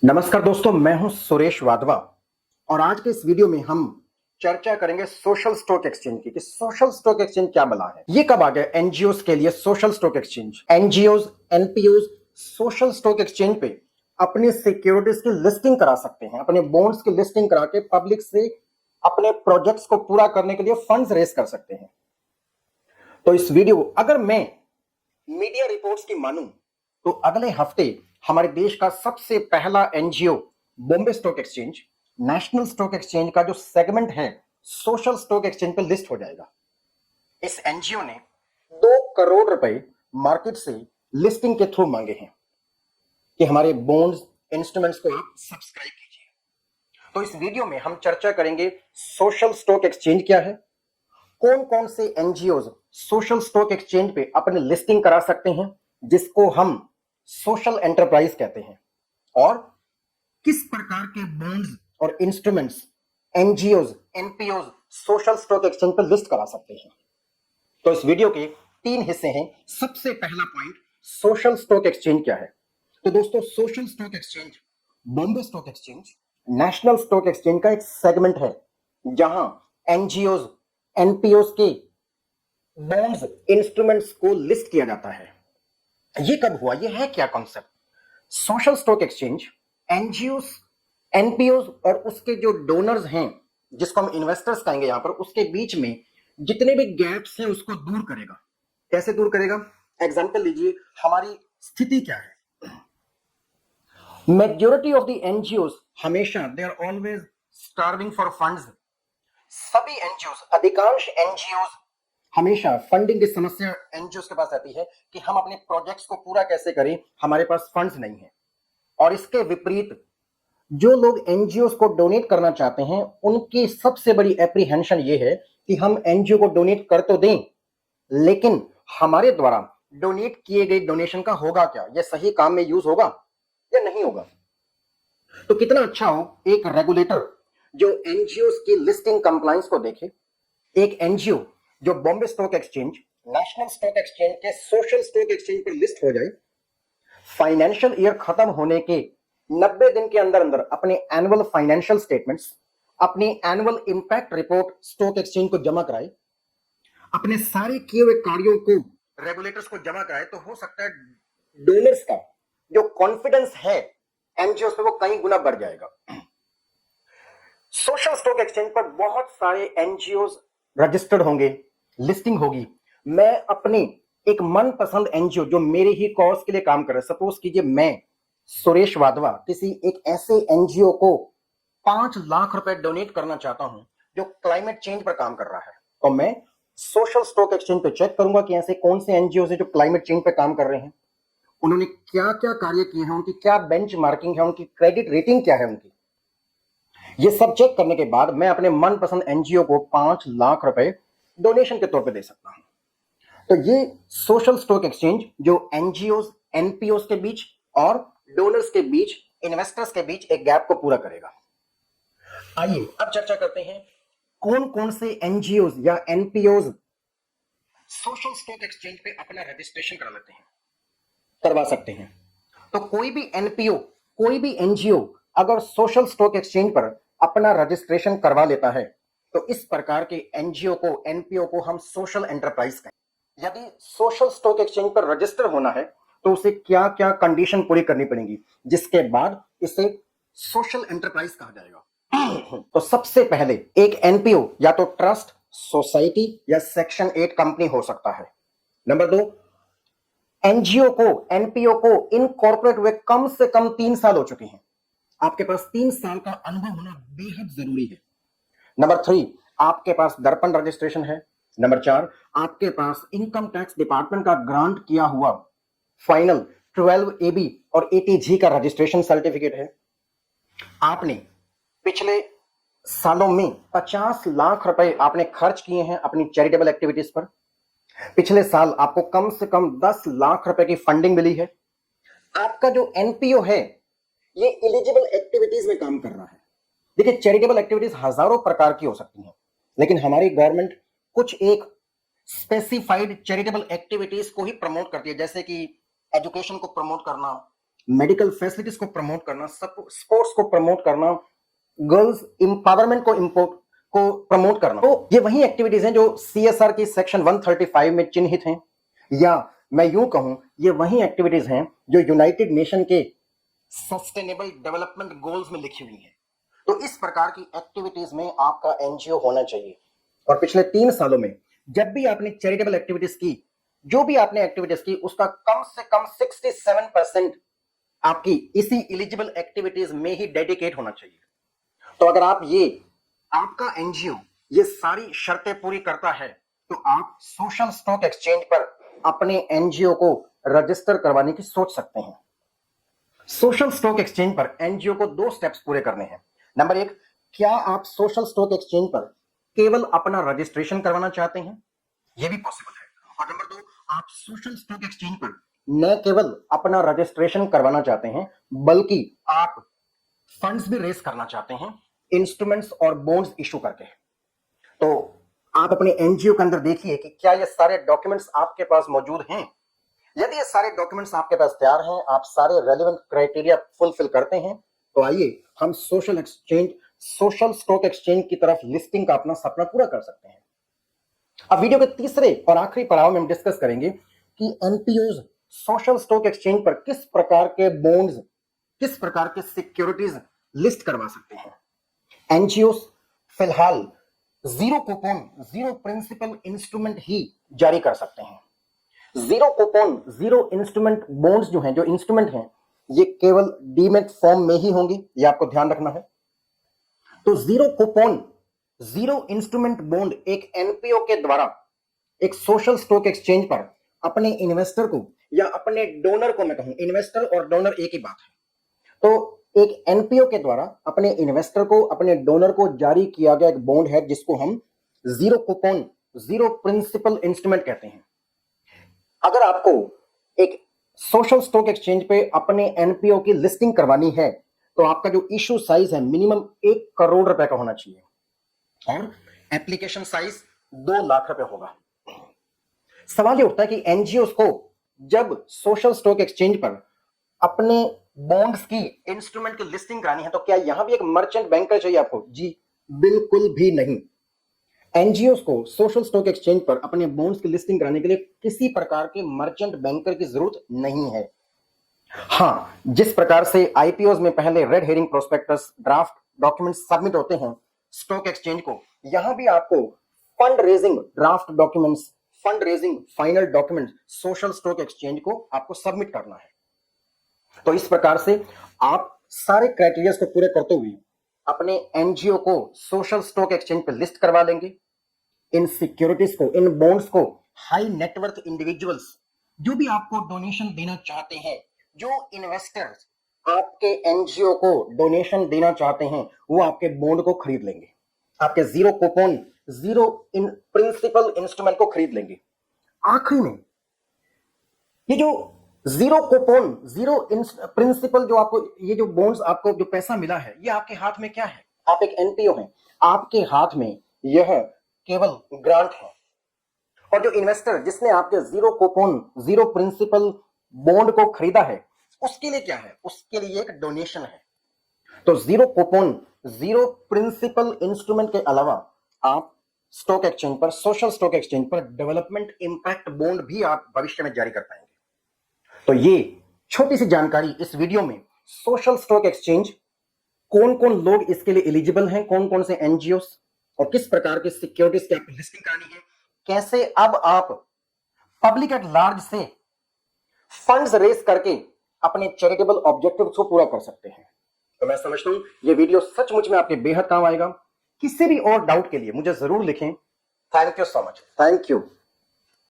नमस्कार दोस्तों, मैं हूं सुरेश वाधवा और आज के इस वीडियो में हम चर्चा करेंगे सोशल स्टॉक एक्सचेंज की कि सोशल स्टॉक एक्सचेंज क्या बला है। ये कब आ गया एनजीओज के लिए social stock exchange. NGOs NPOs social stock exchange पे अपनी सिक्योरिटीज की लिस्टिंग करा सकते हैं, अपने बॉन्ड्स की लिस्टिंग करा के पब्लिक से अपने प्रोजेक्ट्स को पूरा करने के लिए फंड्स रेज कर सकते हैं। तो इस वीडियो अगर मैं मीडिया रिपोर्ट्स की मानूं तो अगले हफ्ते हमारे देश का सबसे पहला NGO Bombay stock exchange national stock exchange का जो सेगमेंट है सोशल स्टॉक एक्सचेंज पे लिस्ट हो जाएगा। इस एनजीओ ने 2 करोड़ रुपए मार्केट से लिस्टिंग के थ्रू मांगे हैं कि हमारे बॉन्ड्स इंस्ट्रूमेंट्स को आप सब्सक्राइब कीजिए। तो इस वीडियो में हम चर्चा करेंगे सोशल स्टॉक एक्सचेंज क्या है, कौन कौन से एनजीओज सोशल स्टॉक एक्सचेंज पे अपनी लिस्टिंग करा सकते हैं जिसको हम सोशल एंटरप्राइज कहते हैं, और किस प्रकार के बॉन्ड्स और instruments NGOs NPOs social stock exchange पर लिस्ट करा सकते हैं। तो इस वीडियो के 3 हिस्से हैं। सबसे पहला पॉइंट, सोशल स्टॉक एक्सचेंज क्या है। तो दोस्तों, social stock exchange Bombay stock exchange national stock exchange का एक सेगमेंट है जहां एनजीओज एनपीओज के बॉन्ड्स इंस्ट्रूमेंट्स को लिस्ट किया जाता है। ये कब हुआ, ये है क्या concept. Social stock exchange NGO NPOs और उसके जो डोनर्स हैं जिसको हम इन्वेस्टर्स कहेंगे यहां पर, उसके बीच में जितने भी गैप्स हैं उसको दूर करेगा। कैसे दूर करेगा? एग्जांपल लीजिए, हमारी स्थिति क्या है। मेजॉरिटी ऑफ द एनजीओज हमेशा they are always starving for funds. सभी एनजीओज, अधिकांश एनजीओज हमेशा फंडिंग की समस्या एनजीओ के पास आती है कि हम अपने प्रोजेक्ट्स को पूरा कैसे करें, हमारे पास फंड्स नहीं है। और इसके विपरीत जो लोग एनजीओ को डोनेट करना चाहते हैं उनकी सबसे बड़ी एप्रीहेंशन ये है कि हम एनजीओ को डोनेट कर तो दें, लेकिन हमारे द्वारा डोनेट किए गए डोनेशन का होगा क्या, यह सही काम में यूज होगा या नहीं होगा। तो कितना अच्छा हो एक रेगुलेटर जो एनजीओ की लिस्टिंग कंप्लायंस को देखे, एक एनजीओ जो Bombay stock exchange national stock exchange के सोशल स्टॉक एक्सचेंज पर लिस्ट हो जाए, फाइनेंशियल ईयर खत्म होने के 90 दिन के अंदर अंदर अपने एनुअल फाइनेंशियल स्टेटमेंट्स, अपनी annual impact report stock exchange को जमा कराए, अपने सारे किए हुए कार्यों को रेगुलेटर्स को जमा कराए, तो हो सकता है डोनर्स का जो कॉन्फिडेंस है एनजीओ पे वो कई गुना बढ़ जाएगा। सोशल स्टॉक एक्सचेंज पर बहुत सारे एनजीओ रजिस्टर्ड होंगे, लिस्टिंग होगी। मैं अपने एक मनपसंद एनजीओ जो मेरे ही कॉज के लिए काम कर रहा है, सपोज कीजिए मैं सुरेश वाधवा किसी एक ऐसे एनजीओ को 5 लाख रुपए डोनेट करना चाहता हूं जो क्लाइमेट चेंज पर काम कर रहा है, तो मैं सोशल स्टॉक एक्सचेंज पे चेक करूंगा कि ऐसे कौन से एनजीओ है जो क्लाइमेट चेंज पे काम कर रहे हैं, उन्होंने क्या क्या कार्य किए हैं, उनकी क्या बेंचमार्किंग है, उनकी क्रेडिट रेटिंग क्या है उनकी। ये सब चेक करने के बाद मैं अपने मनपसंद एनजीओ को 5 लाख रुपए डोनेशन के तौर पे दे सकता हूं। तो ये सोशल स्टॉक एक्सचेंज जो एनजीओ एनपीओ के बीच और डोनर्स के बीच, इन्वेस्टर्स के बीच एक गैप को पूरा करेगा। आइए अब चर्चा करते हैं कौन कौन से एनजीओ या एनपीओ सोशल स्टॉक एक्सचेंज पे अपना रजिस्ट्रेशन करा लेते हैं, करवा सकते हैं। तो कोई भी एनपीओ, कोई भी एनजीओ अगर सोशल स्टॉक एक्सचेंज पर अपना रजिस्ट्रेशन करवा लेता है तो इस प्रकार के एनजीओ को, एनपीओ को हम सोशल एंटरप्राइज कहें। यदि सोशल स्टॉक एक्सचेंज पर रजिस्टर होना है तो उसे क्या क्या कंडीशन पूरी करनी पड़ेगी, जिसके बाद इसे सोशल एंटरप्राइज कहा जाएगा। तो सबसे पहले एक एनपीओ या तो ट्रस्ट, सोसाइटी या सेक्शन 8 कंपनी हो सकता है। नंबर 2, एनजीओ को, एनपीओ को इनकॉर्पोरेट हुए कम से कम 3 साल हो चुके हैं। आपके पास 3 साल का अनुभव होना बेहद जरूरी है। नंबर 3, आपके पास दर्पण रजिस्ट्रेशन है। नंबर 4, आपके पास इनकम टैक्स डिपार्टमेंट का ग्रांट किया हुआ फाइनल 12AB और 80G का रजिस्ट्रेशन सर्टिफिकेट है। आपने पिछले सालों में 50 लाख रुपए आपने खर्च किए हैं अपनी चैरिटेबल एक्टिविटीज पर। पिछले साल आपको कम से कम 10 लाख रुपए की फंडिंग मिली है। आपका जो एनपीओ है ये एलिजिबल एक्टिविटीज में काम कर रहा है। देखिए, चैरिटेबल एक्टिविटीज हजारों प्रकार की हो सकती हैं, लेकिन हमारी गवर्नमेंट कुछ एक स्पेसिफाइड चैरिटेबल एक्टिविटीज को ही प्रमोट करती है, जैसे कि एजुकेशन को प्रमोट करना, मेडिकल फैसिलिटीज को प्रमोट करना, स्पोर्ट्स को प्रमोट करना, गर्ल्स एम्पावरमेंट को प्रमोट करना। तो ये वही एक्टिविटीज हैं जो सीएसआर की सेक्शन 135 में चिन्हित हैं, या मैं यूं कहूं ये वही एक्टिविटीज हैं जो यूनाइटेड नेशन के सस्टेनेबल डेवलपमेंट गोल्स में लिखी हुई हैं। तो इस प्रकार की एक्टिविटीज में आपका एनजीओ होना चाहिए। और पिछले 3 सालों में जब भी आपने चैरिटेबल एक्टिविटीज की, जो भी आपने एक्टिविटीज की, उसका कम से कम 67% आपकी इसी एलिजिबल एक्टिविटीज में ही डेडिकेट होना चाहिए। तो अगर आपका एनजीओ ये सारी शर्तें पूरी करता है तो आप सोशल स्टॉक एक्सचेंज पर अपने एनजीओ को रजिस्टर करवाने की सोच सकते हैं। सोशल स्टॉक एक्सचेंज पर एनजीओ को 2 स्टेप्स पूरे करने हैं। नंबर 1, क्या आप सोशल स्टॉक एक्सचेंज पर केवल अपना रजिस्ट्रेशन करवाना चाहते हैं? यह भी पॉसिबल है। और नंबर 2, आप सोशल स्टॉक एक्सचेंज पर न केवल अपना रजिस्ट्रेशन करवाना चाहते हैं बल्कि आप फंड्स भी रेस करना चाहते हैं इंस्ट्रूमेंट्स और बॉन्ड्स इशू करके। तो आप अपने एनजीओ के अंदर देखिए कि क्या ये सारे डॉक्यूमेंट्स आपके पास मौजूद हैं। यदि ये सारे डॉक्यूमेंट्स आपके पास तैयार हैं, आप सारे रेलेवेंट क्राइटेरिया फुलफिल करते हैं, तो आइए हम सोशल स्टॉक एक्सचेंज की तरफ लिस्टिंग का अपना सपना पूरा कर सकते हैं। अब वीडियो के तीसरे और आखिरी पड़ाव में हम डिस्कस करेंगे कि एनपीओज सोशल स्टॉक एक्सचेंज पर किस प्रकार के बॉन्ड्स, किस प्रकार के सिक्योरिटीज लिस्ट करवा सकते हैं। एनजीओ फिलहाल 0 कूपन 0 प्रिंसिपल इंस्ट्रूमेंट ही जारी कर सकते हैं। 0 कूपन 0 इंस्ट्रूमेंट बॉन्ड्स जो हैं, जो इंस्ट्रूमेंट हैं, ये केवल डीमेट फॉर्म में ही होंगे, ये आपको ध्यान रखना है। तो 0 कूपन 0 इंस्ट्रूमेंट बॉन्ड एक एनपीओ के द्वारा एक सोशल स्टॉक एक्सचेंज पर अपने इन्वेस्टर को या अपने डोनर को, मैं कहूं इन्वेस्टर और डोनर एक ही बात है, तो एक एनपीओ के द्वारा अपने इन्वेस्टर को, अपने डोनर को जारी किया गया एक बॉन्ड है जिसको हम 0 कूपन 0 प्रिंसिपल इंस्ट्रूमेंट कहते हैं। अगर आपको एक सोशल स्टॉक एक्सचेंज पे अपने एनपीओ की लिस्टिंग करवानी है तो आपका जो इशू साइज है मिनिमम 1 करोड़ रुपए का होना चाहिए और एप्लीकेशन साइज 2 लाख रुपए होगा। सवाल ये उठता है कि एनजीओस को जब सोशल स्टॉक एक्सचेंज पर अपने बॉन्ड्स की, इंस्ट्रूमेंट की लिस्टिंग करानी है तो क्या यहां भी एक मर्चेंट बैंकर चाहिए आपको? जी बिल्कुल भी नहीं। एनजीओस को सोशल स्टॉक एक्सचेंज पर अपने बॉन्ड्स की लिस्टिंग कराने के लिए किसी प्रकार के मर्चेंट बैंकर की जरूरत नहीं है। हाँ, जिस प्रकार से आईपीओस में पहले red herring prospectus, draft document submit होते हैं स्टॉक एक्सचेंज को, यहां भी आपको fund raising draft documents, fund raising final document social stock exchange को आपको सबमिट करना है। तो इस प्रकार से आप सारे क्राइटेरिया को पूरे करते हुए अपने एनजीओ को सोशल स्टॉक एक्सचेंज पर लिस्ट करवा लेंगे। इन सिक्योरिटीज को, इन बॉन्ड्स को हाई नेटवर्थ इंडिविजुअल्स जो भी आपको डोनेशन देना चाहते हैं, जो इन्वेस्टर्स आपके एनजीओ को डोनेशन देना चाहते हैं, वो आपके बॉन्ड को खरीद लेंगे, आपके 0 कूपन 0 इन प्रिंसिपल इंस्ट्रूमेंट को खरीद लेंगे। आखिरी में ये जो 0 कूपन 0 प्रिंसिपल जो आपको, ये जो बॉन्ड्स आपको जो पैसा मिला है, ये आपके हाथ में क्या है? आप एक एनपीओ हैं, आपके हाथ में यह केवल ग्रांट है। और जो इन्वेस्टर जिसने आपके 0 कूपन 0 प्रिंसिपल बॉन्ड को खरीदा है, उसके लिए क्या है? उसके लिए एक डोनेशन है। तो 0 कूपन 0 प्रिंसिपल इंस्ट्रूमेंट के अलावा आप स्टॉक एक्सचेंज पर, सोशल स्टॉक एक्सचेंज पर डेवलपमेंट इंपैक्ट बॉन्ड भी आप भविष्य में जारी कर पाएंगे। तो ये छोटी सी जानकारी इस वीडियो में सोशल स्टॉक एक्सचेंज, कौन कौन लोग इसके लिए एलिजिबल हैं, कौन कौन से एनजीओस और किस प्रकार के सिक्योरिटीज की आपको लिस्टिंग करानी है, कैसे अब आप पब्लिक एट लार्ज से फंड्स रेस करके अपने चैरिटेबल ऑब्जेक्टिव्स को पूरा कर सकते हैं। तो मैं समझता हूं ये वीडियो सचमुच में आपके बेहद काम आएगा। किसी भी और डाउट के लिए मुझे जरूर लिखें। Thank you so much. Thank you.